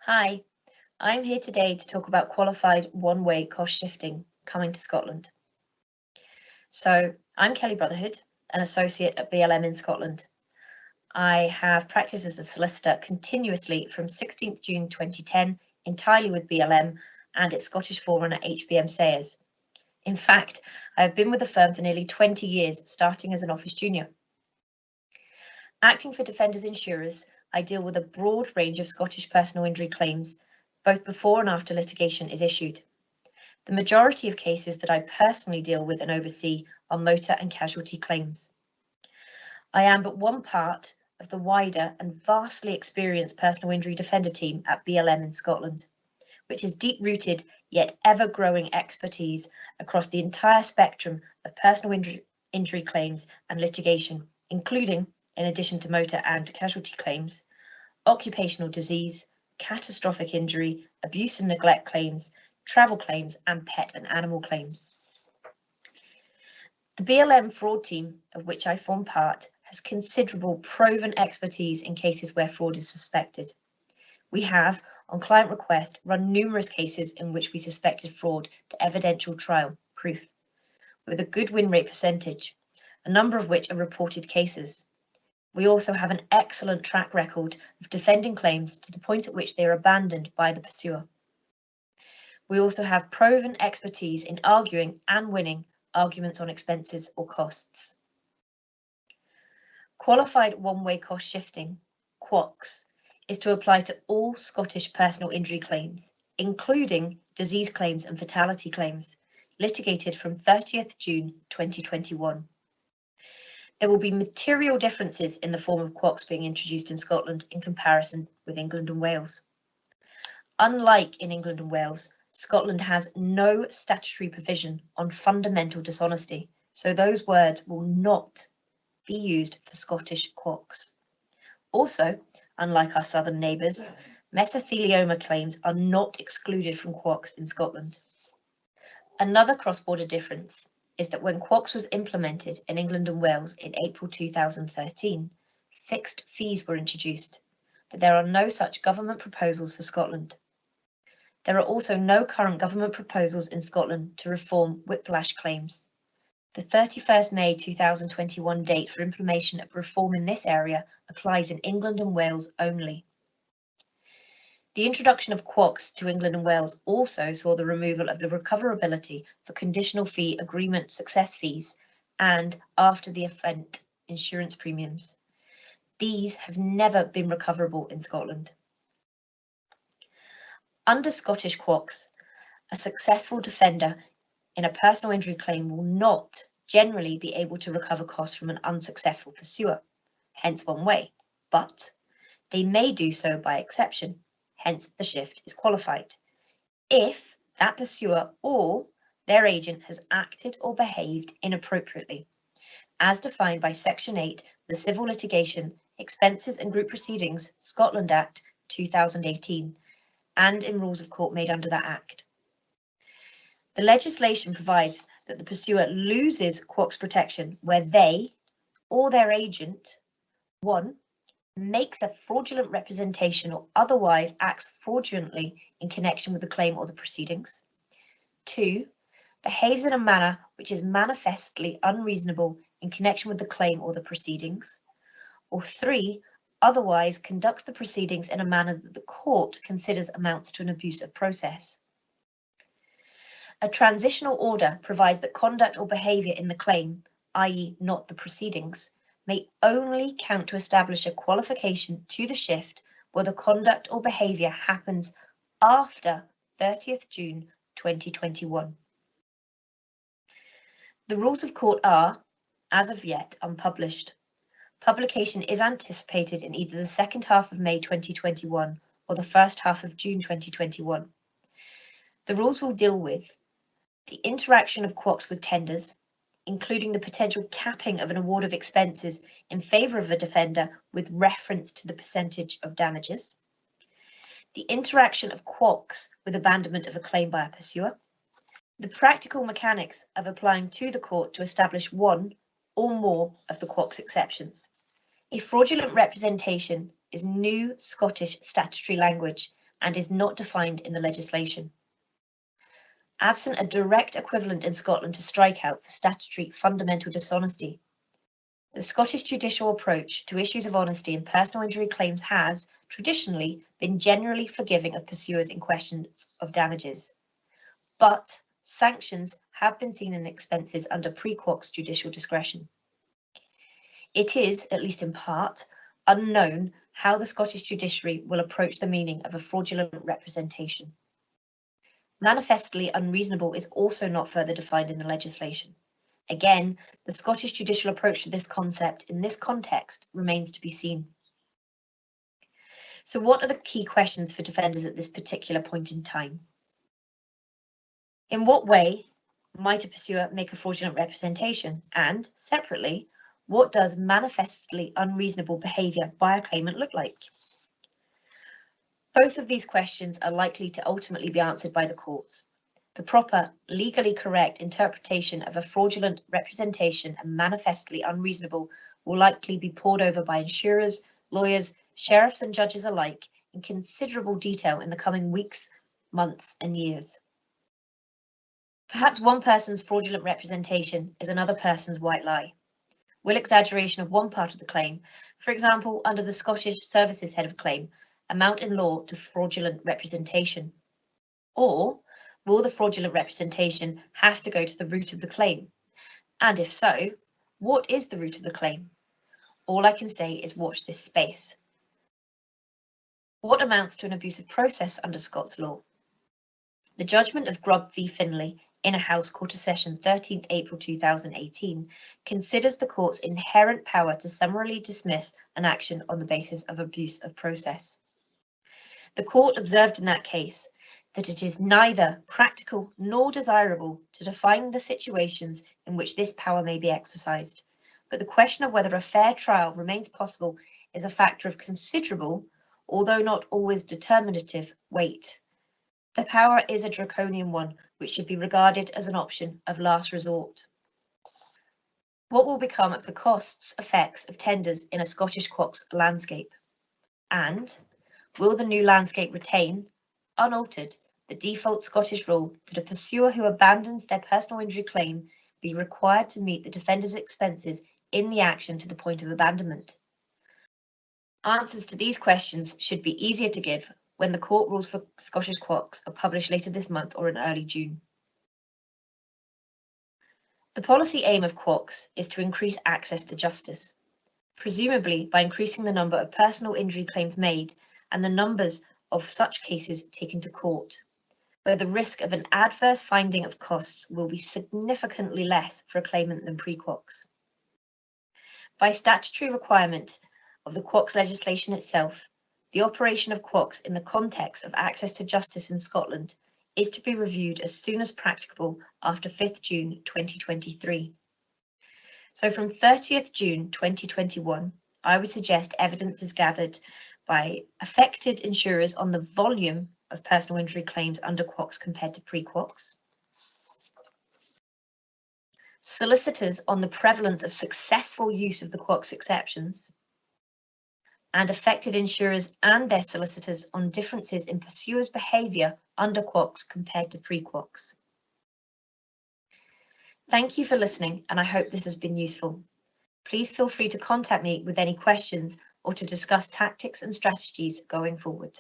Hi, I'm here today to talk about qualified one-way cost shifting coming to Scotland. So I'm Kelly Brotherhood, an associate at BLM in Scotland. I have practiced as a solicitor continuously from 16th June 2010, entirely with BLM and its Scottish forerunner HBM Sayers. In fact, I have been with the firm for nearly 20 years, starting as an office junior. Acting for defenders insurers, I deal with a broad range of Scottish personal injury claims, both before and after litigation is issued. The majority of cases that I personally deal with and oversee are motor and casualty claims. I am but one part of the wider and vastly experienced personal injury defender team at BLM in Scotland, which is deep-rooted yet ever-growing expertise across the entire spectrum of personal injury claims and litigation, including, in addition to motor and casualty claims, occupational disease, catastrophic injury, abuse and neglect claims, travel claims, and pet and animal claims. The BLM fraud team, of which I form part, has considerable proven expertise in cases where fraud is suspected. We have, on client request, run numerous cases in which we suspected fraud to evidential trial proof, with a good win rate percentage, a number of which are reported cases. We also have an excellent track record of defending claims to the point at which they are abandoned by the pursuer. We also have proven expertise in arguing and winning arguments on expenses or costs. Qualified one-way cost shifting, QOCS, is to apply to all Scottish personal injury claims, including disease claims and fatality claims, litigated from 30th June 2021. There will be material differences in the form of QOCS being introduced in Scotland in comparison with England and Wales. Unlike in England and Wales, Scotland has no statutory provision on fundamental dishonesty, so those words will not be used for Scottish QOCS. Also, unlike our southern neighbours, mesothelioma claims are not excluded from QOCS in Scotland. Another cross-border difference is that when QOCS was implemented in England and Wales in April 2013, fixed fees were introduced, but there are no such government proposals for Scotland. There are also no current government proposals in Scotland to reform whiplash claims. The 31st May 2021 date for implementation of reform in this area applies in England and Wales only. The introduction of QOCS to England and Wales also saw the removal of the recoverability for conditional fee agreement success fees and after the event insurance premiums. These have never been recoverable in Scotland. Under Scottish QOCS, a successful defender in a personal injury claim will not generally be able to recover costs from an unsuccessful pursuer, hence one way, but they may do so by exception, hence the shift is qualified, if that pursuer or their agent has acted or behaved inappropriately, as defined by Section 8 of the Civil Litigation, Expenses and Group Proceedings, Scotland Act 2018, and in rules of court made under that Act. The legislation provides that the pursuer loses QOCS protection where they or their agent, 1, makes a fraudulent representation or otherwise acts fraudulently in connection with the claim or the proceedings, 2, behaves in a manner which is manifestly unreasonable in connection with the claim or the proceedings, or 3, otherwise conducts the proceedings in a manner that the court considers amounts to an abuse of process. A transitional order provides that conduct or behaviour in the claim, i.e. not the proceedings, may only count to establish a qualification to the shift where the conduct or behaviour happens after 30th June 2021. The rules of court are, as of yet, unpublished. Publication is anticipated in either the second half of May 2021 or the first half of June 2021. The rules will deal with the interaction of QOCS with tenders, including the potential capping of an award of expenses in favour of a defender with reference to the percentage of damages, the interaction of QOCS with abandonment of a claim by a pursuer, the practical mechanics of applying to the court to establish one or more of the QOCS exceptions. A fraudulent representation is new Scottish statutory language and is not defined in the legislation. Absent a direct equivalent in Scotland to strikeout for statutory fundamental dishonesty, the Scottish judicial approach to issues of honesty and personal injury claims has, traditionally, been generally forgiving of pursuers in questions of damages. But sanctions have been seen in expenses under pre-QOCS judicial discretion. It is, at least in part, unknown how the Scottish judiciary will approach the meaning of a fraudulent representation. Manifestly unreasonable is also not further defined in the legislation. Again, the Scottish judicial approach to this concept in this context remains to be seen. So what are the key questions for defenders at this particular point in time? In what way might a pursuer make a fraudulent representation? And, separately, what does manifestly unreasonable behaviour by a claimant look like? Both of these questions are likely to ultimately be answered by the courts. The proper, legally correct interpretation of a fraudulent representation and manifestly unreasonable will likely be pored over by insurers, lawyers, sheriffs and judges alike in considerable detail in the coming weeks, months and years. Perhaps one person's fraudulent representation is another person's white lie. Will exaggeration of one part of the claim, for example, under the Scottish Services Head of Claim, amount in law to fraudulent representation? Or will the fraudulent representation have to go to the root of the claim? And if so, what is the root of the claim? All I can say is watch this space. What amounts to an abusive process under Scots law? The judgment of Grubb v Finlay in a House Quarter Session 13th April 2018 considers the court's inherent power to summarily dismiss an action on the basis of abuse of process. The court observed in that case that it is neither practical nor desirable to define the situations in which this power may be exercised, but the question of whether a fair trial remains possible is a factor of considerable, although not always determinative, weight. The power is a draconian one, which should be regarded as an option of last resort. What will become of the costs effects of tenders in a Scottish QOCS landscape? And will the new landscape retain, unaltered, the default Scottish rule that a pursuer who abandons their personal injury claim be required to meet the defender's expenses in the action to the point of abandonment? Answers to these questions should be easier to give when the court rules for Scottish QOCS are published later this month or in early June. The policy aim of QOCS is to increase access to justice, presumably by increasing the number of personal injury claims made and the numbers of such cases taken to court, where the risk of an adverse finding of costs will be significantly less for a claimant than pre-QOCS. By statutory requirement of the QOCS legislation itself, the operation of QOCS in the context of access to justice in Scotland is to be reviewed as soon as practicable after 5th June 2023. So from 30th June 2021, I would suggest evidence is gathered by affected insurers on the volume of personal injury claims under QOCS compared to pre-QOCS, solicitors on the prevalence of successful use of the QOCS exceptions, and affected insurers and their solicitors on differences in pursuers' behaviour under QOCS compared to pre-QOCS. Thank you for listening, and I hope this has been useful. Please feel free to contact me with any questions or to discuss tactics and strategies going forward.